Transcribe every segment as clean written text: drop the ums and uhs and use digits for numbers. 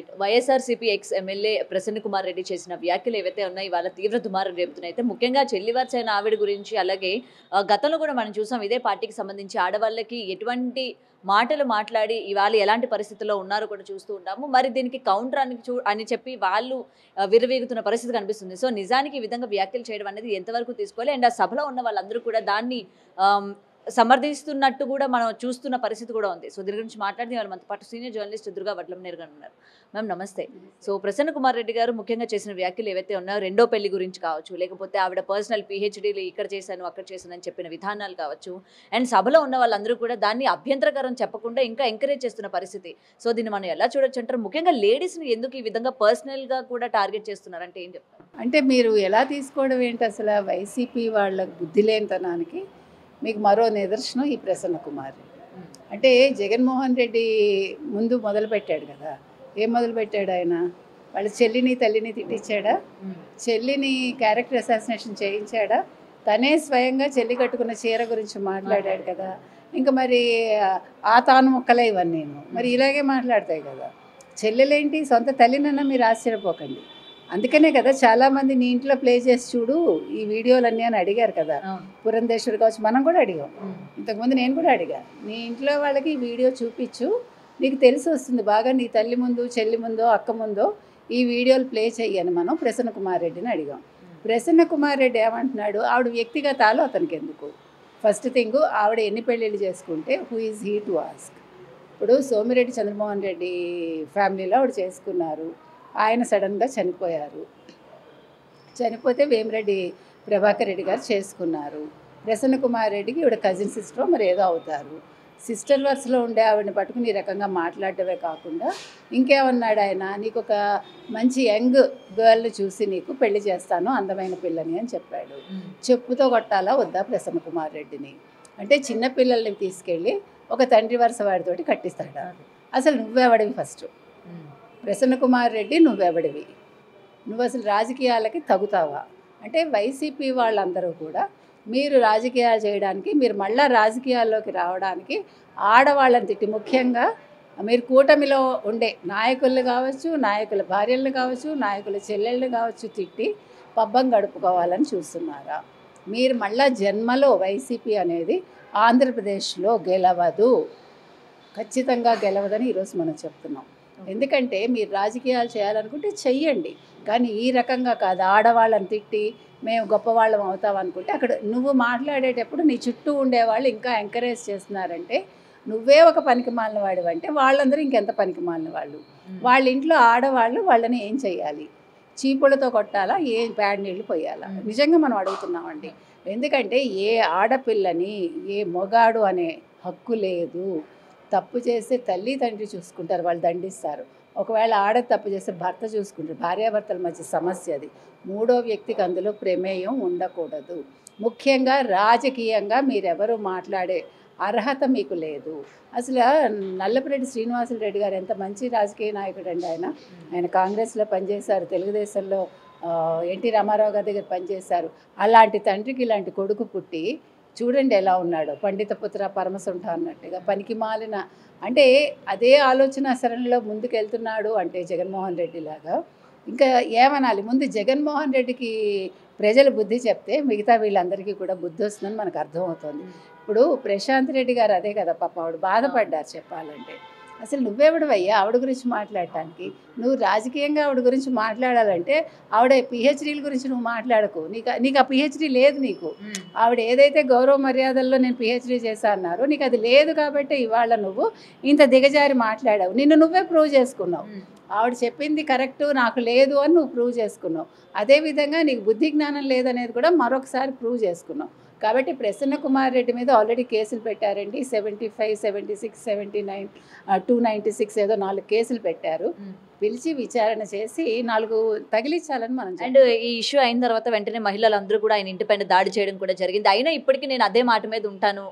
Right. YSRCP ex MLA Prasanna Kumar Reddy చేసిన వ్యాఖ్యలు ఏవైతే ఉన్నాయో ఇవాళ తీవ్ర దుమారం రేపుతున్నాయి. అయితే ముఖ్యంగా చెల్లివార్చైన ఆవిడ గురించి అలాగే గతంలో కూడా మనం చూసాం ఇదే పార్టీకి సంబంధించి ఆడవాళ్ళకి ఎటువంటి మాటలు మాట్లాడి ఇవాళ ఎలాంటి పరిస్థితుల్లో ఉన్నారో కూడా చూస్తూ ఉంటాము. మరి దీనికి కౌంటర్ అని చెప్పి వాళ్ళు విర్రవీగుతున్న పరిస్థితి కనిపిస్తుంది. సో నిజానికి ఈ విధంగా వ్యాఖ్యలు చేయడం అనేది ఎంతవరకు తీసుకోవాలి? అండ్ ఆ సభలో ఉన్న వాళ్ళందరూ కూడా దాన్ని ఆహ్, సమర్థిస్తున్నట్టు కూడా మనం చూస్తున్న పరిస్థితి కూడా ఉంది. సో దీని గురించి మాట్లాడితే వాళ్ళు మనతో పాటు సీనియర్ జర్నలిస్ట్ దుర్గా వడ్లంనేరు గారు ఉన్నారు. మ్యామ్ నమస్తే. సో ప్రసన్న కుమార్ రెడ్డి గారు ముఖ్యంగా చేసిన వ్యాఖ్యలు ఏవైతే ఉన్నాయో రెండో పెళ్లి గురించి కావచ్చు, లేకపోతే ఆవిడ పర్సనల్ పీహెచ్డీలు ఇక్కడ చేశాను అక్కడ చేశాను అని చెప్పిన విధానాలు కావచ్చు, అండ్ సభలో ఉన్న వాళ్ళందరూ కూడా దాన్ని అభ్యంతరకరం చెప్పకుండా ఇంకా ఎంకరేజ్ చేస్తున్న పరిస్థితి. సో దీన్ని మనం ఎలా చూడొచ్చు అంటారు? ముఖ్యంగా లేడీస్ని ఎందుకు ఈ విధంగా పర్సనల్గా కూడా టార్గెట్ చేస్తున్నారంటే ఏం చెప్తారు? అంటే మీరు ఎలా తీసుకోవడం ఏంటి అసలు? వైసీపీ వాళ్ళ బుద్ధి లేనితనానికి మీకు మరో నిదర్శనం ఈ ప్రసన్న కుమార్ రెడ్డి. అంటే జగన్మోహన్ రెడ్డి ముందు మొదలుపెట్టాడు కదా. ఏం మొదలుపెట్టాడు ఆయన? వాళ్ళ చెల్లిని తల్లిని తిట్టించాడా? చెల్లిని క్యారెక్టర్ అసాసినేషన్ చేయించాడా? తనే స్వయంగా చెల్లి కట్టుకున్న చీర గురించి మాట్లాడాడు కదా. ఇంకా మరి ఆ తాను మొక్కలే ఇవన్నీ మరి ఇలాగే మాట్లాడతాయి కదా. చెల్లెలేంటి సొంత తల్లినన్నా మీరు ఆశ్చర్యపోకండి. అందుకనే కదా చాలామంది నీ ఇంట్లో ప్లే చేసి చూడు ఈ వీడియోలన్నీ అని అడిగారు కదా. పురంధేశ్వరి కావచ్చు, మనం కూడా అడిగాం. ఇంతకుముందు నేను కూడా అడిగా, నీ ఇంట్లో వాళ్ళకి ఈ వీడియో చూపించు, నీకు తెలిసి వస్తుంది బాగా, నీ తల్లి ముందు చెల్లి ముందో అక్క ముందో ఈ వీడియోలు ప్లే చెయ్యని మనం ప్రసన్న కుమార్ రెడ్డిని అడిగాం. ప్రసన్న కుమార్ రెడ్డి ఏమంటున్నాడు? ఆవిడ వ్యక్తిగతాలు అతనికి ఎందుకు? ఫస్ట్ థింగ్, ఆవిడ ఎన్ని పెళ్ళిళ్ళు చేసుకుంటే who is he to ask? ఇప్పుడు సోమిరెడ్డి చంద్రమోహన్ రెడ్డి ఫ్యామిలీలో ఆవిడ చేసుకున్నారు. ఆయన సడన్గా చనిపోయారు. చనిపోతే వేమిరెడ్డి ప్రభాకర్ రెడ్డి గారు చేసుకున్నారు. ప్రసన్న కుమార్ రెడ్డికి ఈవిడ కజిన్ సిస్టర్ మరి ఏదో అవుతారు. సిస్టర్ వర్స్లో ఉండే ఆవిడని పట్టుకుని ఈ రకంగా మాట్లాడటమే కాకుండా ఇంకేమన్నాడు ఆయన? నీకు ఒక మంచి యంగ్ గర్ల్ని చూసి నీకు పెళ్లి చేస్తాను, అందమైన పిల్లని అని చెప్పాడు. చెప్పుతో కొట్టాలా వద్దా ప్రసన్న కుమార్ రెడ్డిని? అంటే చిన్న పిల్లల్ని తీసుకెళ్ళి ఒక తండ్రి వరుస వాడితోటి కట్టిస్తాడా? అసలు నువ్వెవడివి? ఫస్ట్ ప్రసన్న కుమార్ రెడ్డి నువ్వెవడివి? నువ్వు అసలు రాజకీయాలకి తగుతావా? అంటే వైసీపీ వాళ్ళందరూ కూడా మీరు రాజకీయాలు చేయడానికి, మీరు మళ్ళీ రాజకీయాల్లోకి రావడానికి ఆడవాళ్ళని తిట్టి, ముఖ్యంగా మీరు కూటమిలో ఉండే నాయకులు కావచ్చు, నాయకుల భార్యలను కావచ్చు, నాయకుల చెల్లెళ్ళు కావచ్చు తిట్టి పబ్బం గడుపుకోవాలని చూస్తున్నారా? మీరు మళ్ళా జన్మలో వైసీపీ అనేది ఆంధ్రప్రదేశ్లో గెలవదు, ఖచ్చితంగా గెలవదని ఈరోజు మనం చెప్తున్నాం. ఎందుకంటే మీరు రాజకీయాలు చేయాలనుకుంటే చెయ్యండి, కానీ ఈ రకంగా కాదు. ఆడవాళ్ళని తిట్టి మేము గొప్పవాళ్ళం అవుతాం అనుకుంటే అక్కడ నువ్వు మాట్లాడేటప్పుడు నీ చుట్టూ ఉండేవాళ్ళు ఇంకా ఎంకరేజ్ చేస్తున్నారంటే నువ్వే ఒక పనికి మాలిన వాడు అంటే వాళ్ళందరూ ఇంకెంత పనికి మాలిన వాళ్ళు. వాళ్ళ ఇంట్లో ఆడవాళ్ళు వాళ్ళని ఏం చెయ్యాలి? చీపులతో కొట్టాలా? ఏ ప్యాడ్ నీళ్ళు పోయాలా? నిజంగా మనం అడుగుతున్నామండి. ఎందుకంటే ఏ ఆడపిల్లని ఏ మొగాడు అనే హక్కు లేదు. తప్పు చేస్తే తల్లి తండ్రి చూసుకుంటారు, వాళ్ళు దండిస్తారు. ఒకవేళ ఆడ తప్పు చేస్తే భర్త చూసుకుంటారు. భార్యాభర్తల మధ్య సమస్య అది. మూడో వ్యక్తికి అందులో ప్రమేయం ఉండకూడదు. ముఖ్యంగా రాజకీయంగా మీరెవరు మాట్లాడే అర్హత మీకు లేదు. అసలు నల్లపురెడ్డి శ్రీనివాసులు రెడ్డి గారు ఎంత మంచి రాజకీయ నాయకుడు అండి. ఆయన కాంగ్రెస్లో పనిచేశారు, తెలుగుదేశంలో ఎన్టీ రామారావు గారి దగ్గర పనిచేశారు. అలాంటి తండ్రికి ఇలాంటి కొడుకు పుట్టి చూడండి ఎలా ఉన్నాడో, పండిత పుత్ర పరమసుంఠ అన్నట్టుగా పనికి మాలిన. అంటే అదే ఆలోచన సరణిలో ముందుకెళ్తున్నాడు అంటే జగన్మోహన్ రెడ్డి లాగా. ఇంకా ఏమనాలి? ముందు జగన్మోహన్ రెడ్డికి ప్రజలు బుద్ధి చెప్తే మిగతా వీళ్ళందరికీ కూడా బుద్ధి వస్తుందని మనకు అర్థమవుతుంది. ఇప్పుడు ప్రశాంత్ రెడ్డి గారు అదే కదా పాపం, ఆవిడ బాధపడ్డారు చెప్పాలంటే. అసలు నువ్వెవడవయ్యా ఆవిడ గురించి మాట్లాడటానికి? నువ్వు రాజకీయంగా ఆవిడ గురించి మాట్లాడాలంటే ఆవిడ పిహెచ్డీల గురించి నువ్వు మాట్లాడకు. నీకు ఆ పిహెచ్డీ లేదు. నీకు ఆవిడ ఏదైతే గౌరవ మర్యాదల్లో నేను పిహెచ్డీ చేశా అన్నారో నీకు అది లేదు కాబట్టి ఇవాళ నువ్వు ఇంత దిగజారి మాట్లాడావు. నిన్ను నువ్వే ప్రూవ్ చేసుకున్నావు. ఆవిడ చెప్పింది కరెక్టు, నాకు లేదు అని నువ్వు ప్రూవ్ చేసుకున్నావు. అదేవిధంగా నీకు బుద్ధి జ్ఞానం లేదనేది కూడా మరొకసారి ప్రూవ్ చేసుకున్నావు. కాబట్టి ప్రసన్న కుమార్ రెడ్డి మీద ఆల్రెడీ కేసులు పెట్టారండి. 75, 76, 79, 296 ఏదో 4 కేసులు పెట్టారు. పిలిచి విచారణ చేసి 4 తగిలించాలని మనం. అండ్ ఈ ఇష్యూ అయిన తర్వాత వెంటనే మహిళలందరూ కూడా ఆయన ఇంటిపైన దాడి చేయడం కూడా జరిగింది. అయినా ఇప్పటికీ నేను అదే మాట మీద ఉంటాను,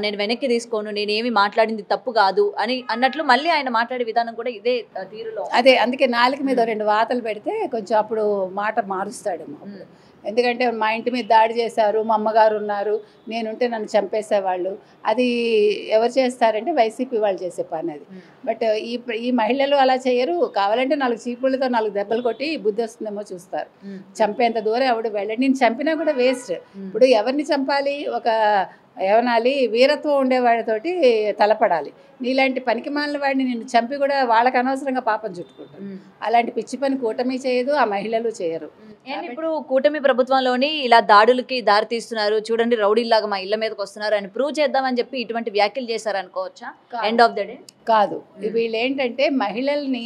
నేను వెనక్కి తీసుకోను, నేనేమి మాట్లాడింది తప్పు కాదు అని అన్నట్లు మళ్ళీ ఆయన మాట్లాడే విధానం కూడా ఇదే తీరులో. అదే అందుకే 4 మీద 2 వాతలు పెడితే కొంచెం అప్పుడు మాట మారుస్తాడేమో. ఎందుకంటే మా ఇంటి మీద దాడి చేశారు, మా అమ్మగారు ఉన్నారు, నేనుంటే నన్ను చంపేసేవాళ్ళు. అది ఎవరు చేస్తారంటే వైసీపీ వాళ్ళు చేసే పని అది. బట్ ఈ మహిళలు అలా చేయరు. కావాలంటే 4 చీపుళ్ళతో 4 దెబ్బలు కొట్టి బుద్ధి వస్తుందేమో చూస్తారు. చంపేంత దూరం ఎవడు వెళ్ళండి. నేను చంపినా కూడా వేస్ట్. ఇప్పుడు ఎవరిని చంపాలి? ఒక ఏమనాలి, వీరత్వం ఉండేవాడితోటి తలపడాలి. నీలాంటి పనికి మాలిన వాడిని నిన్ను చంపి కూడా వాళ్ళకి అనవసరంగా పాపం చుట్టుకుంటారు. అలాంటి పిచ్చి పని కూటమి చేయదు, ఆ మహిళలు చేయరు. ఇప్పుడు కూటమి ప్రభుత్వంలోని ఇలా దాడులకి దారి తీస్తున్నారు, చూడండి రౌడీలాగా మా ఇళ్ళ మీదకి వస్తున్నారు అని ప్రూవ్ చేద్దామని చెప్పి ఇటువంటి వ్యాఖ్యలు చేశారనుకోవచ్చా? ఎండ్ ఆఫ్ ద డే కాదు. వీళ్ళు ఏంటంటే మహిళల్ని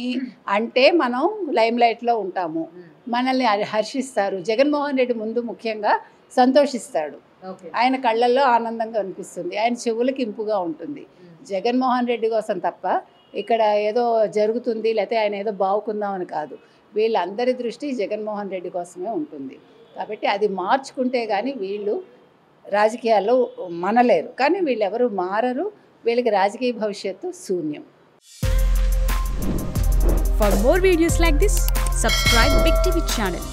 అంటే మనం లైమ్ లైట్లో ఉంటాము, మనల్ని హర్షిస్తారు. జగన్మోహన్ రెడ్డి ముందు ముఖ్యంగా సంతోషిస్తాడు. ఆయన కళ్ళల్లో ఆనందంగా అనిపిస్తుంది, ఆయన చెవులకి ఇంపుగా ఉంటుంది. జగన్మోహన్ రెడ్డి కోసం తప్ప ఇక్కడ ఏదో జరుగుతుంది లేకపోతే ఆయన ఏదో బావుకుందామని కాదు. వీళ్ళందరి దృష్టి జగన్మోహన్ రెడ్డి కోసమే ఉంటుంది. కాబట్టి అది మార్చుకుంటే కానీ వీళ్ళు రాజకీయాల్లో మనలేరు. కానీ వీళ్ళెవరు మారరు. వీళ్ళకి రాజకీయ భవిష్యత్తు శూన్యం. For more videos like this, subscribe Big TV channel.